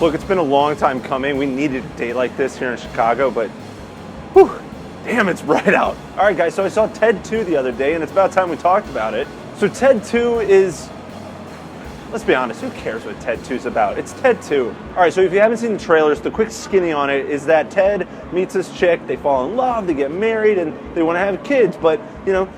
Look, it's been a long time coming. We needed a date like this here in Chicago, but whew, damn, it's bright out. All right, guys, so I saw Ted 2 the other day, and it's about time we talked about it. So Ted 2 is, let's be honest, who cares what Ted 2 is about? It's Ted 2. All right, so if you haven't seen the trailers, the quick skinny on it is that Ted meets this chick, they fall in love, they get married, and they want to have kids, but, you know,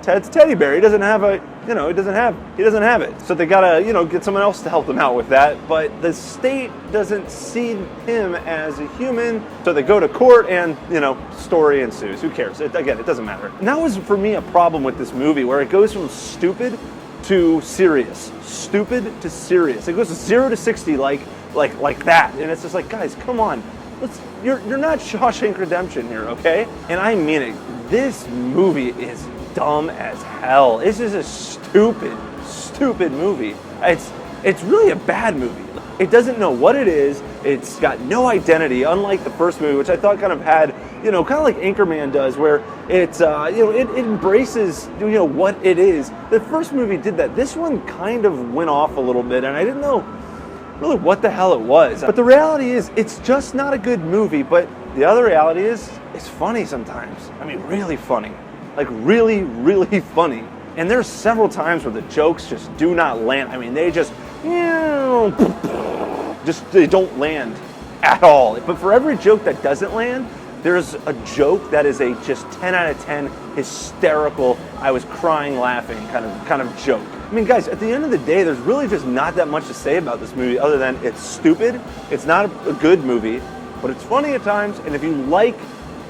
Ted's a teddy bear. He doesn't have a, you know, he doesn't have it. So they gotta, you know, get someone else to help them out with that. But the state doesn't see him as a human. So they go to court and, you know, story ensues. Who cares? Again, it doesn't matter. And that was, for me, a problem with this movie where it goes from stupid to serious. Stupid to serious. It goes to 0 to 60 like that. And it's just like, guys, come on. You're not Shawshank Redemption here, okay? And I mean it. This movie is dumb as hell. This is a stupid movie. It's really a bad movie. It doesn't know what it is. It's got no identity, unlike the first movie, which I thought kind of had, you know, kind of like Anchorman does, where it's, you know, it embraces, you know, what it is. The first movie did that. This one kind of went off a little bit, and I didn't know really what the hell it was. But the reality is, it's just not a good movie, but the other reality is, it's funny sometimes. I mean, really funny. Like really, really funny. And there's several times where the jokes just do not land. I mean, they just, they don't land at all. But for every joke that doesn't land, there's a joke that is a just 10 out of 10 hysterical, I was crying laughing kind of joke. I mean, guys, at the end of the day, there's really just not that much to say about this movie other than it's stupid. It's not a good movie, but it's funny at times. And if you like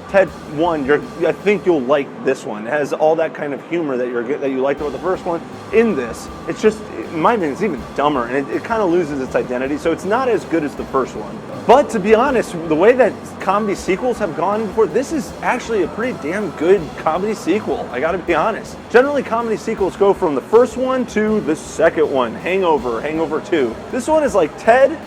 Ted 1, I think you'll like this one. It has all that kind of humor that you liked about the first one in this. It's just, in my opinion, it's even dumber, and it kind of loses its identity, so it's not as good as the first one. But to be honest, the way that comedy sequels have gone before, this is actually a pretty damn good comedy sequel, I gotta be honest. Generally, comedy sequels go from the first one to the second one, Hangover 2. This one is like Ted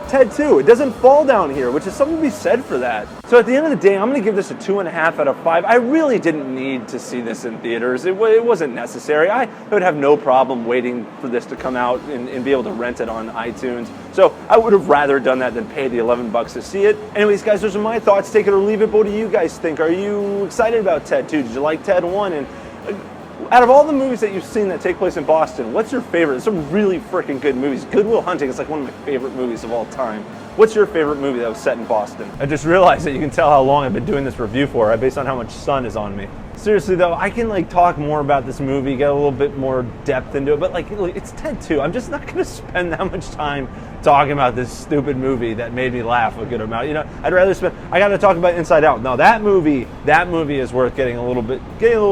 2. It doesn't fall down here, which is something to be said for that. So at the end of the day, I'm going to give this a 2.5 out of 5. I really didn't need to see this in theaters. It wasn't necessary. I would have no problem waiting for this to come out and be able to rent it on iTunes. So I would have rather done that than pay the $11 to see it. Anyways, guys, those are my thoughts. Take it or leave it. But what do you guys think? Are you excited about Ted 2? Did you like Ted 1? And out of all the movies that you've seen that take place in Boston, what's your favorite? There's some really freaking good movies. Good Will Hunting is like one of my favorite movies of all time. What's your favorite movie that was set in Boston? I just realized that you can tell how long I've been doing this review for, based on how much sun is on me. Seriously though, I can like talk more about this movie, get a little bit more depth into it, but like it's Ted 2. I'm just not going to spend that much time talking about this stupid movie that made me laugh a good amount. You know, I'd rather I got to talk about Inside Out. Now that movie is worth getting a little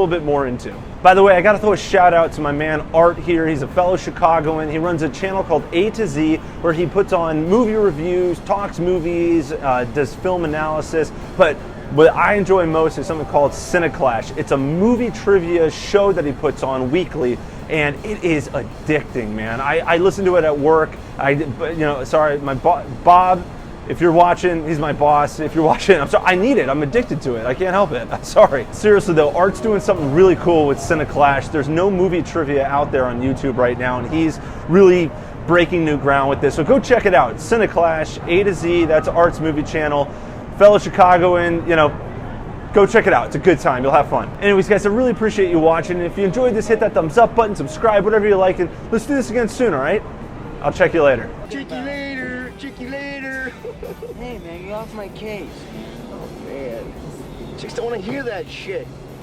bit more into. By the way, I got to throw a shout out to my man Art here. He's a fellow Chicagoan. He runs a channel called A to Z where he puts on movie reviews, talks movies, does film analysis, but what I enjoy most is something called Cineclash. It's a movie trivia show that he puts on weekly, and it is addicting, man. I listen to it at work. Bob, if you're watching, he's my boss. If you're watching, I'm sorry, I need it. I'm addicted to it. I can't help it. I'm sorry. Seriously though, Art's doing something really cool with Cineclash. There's no movie trivia out there on YouTube right now, and he's really breaking new ground with this. So go check it out. Cineclash, A to Z, that's Art's movie channel. Fellow Chicagoan, you know, go check it out. It's a good time. You'll have fun. Anyways, guys, I really appreciate you watching. And if you enjoyed this, hit that thumbs up button, subscribe, whatever you like, and let's do this again soon, all right? I'll check you later. Check you later. Check you later. Hey, man, get off my case. Oh, man. Chicks don't want to hear that shit.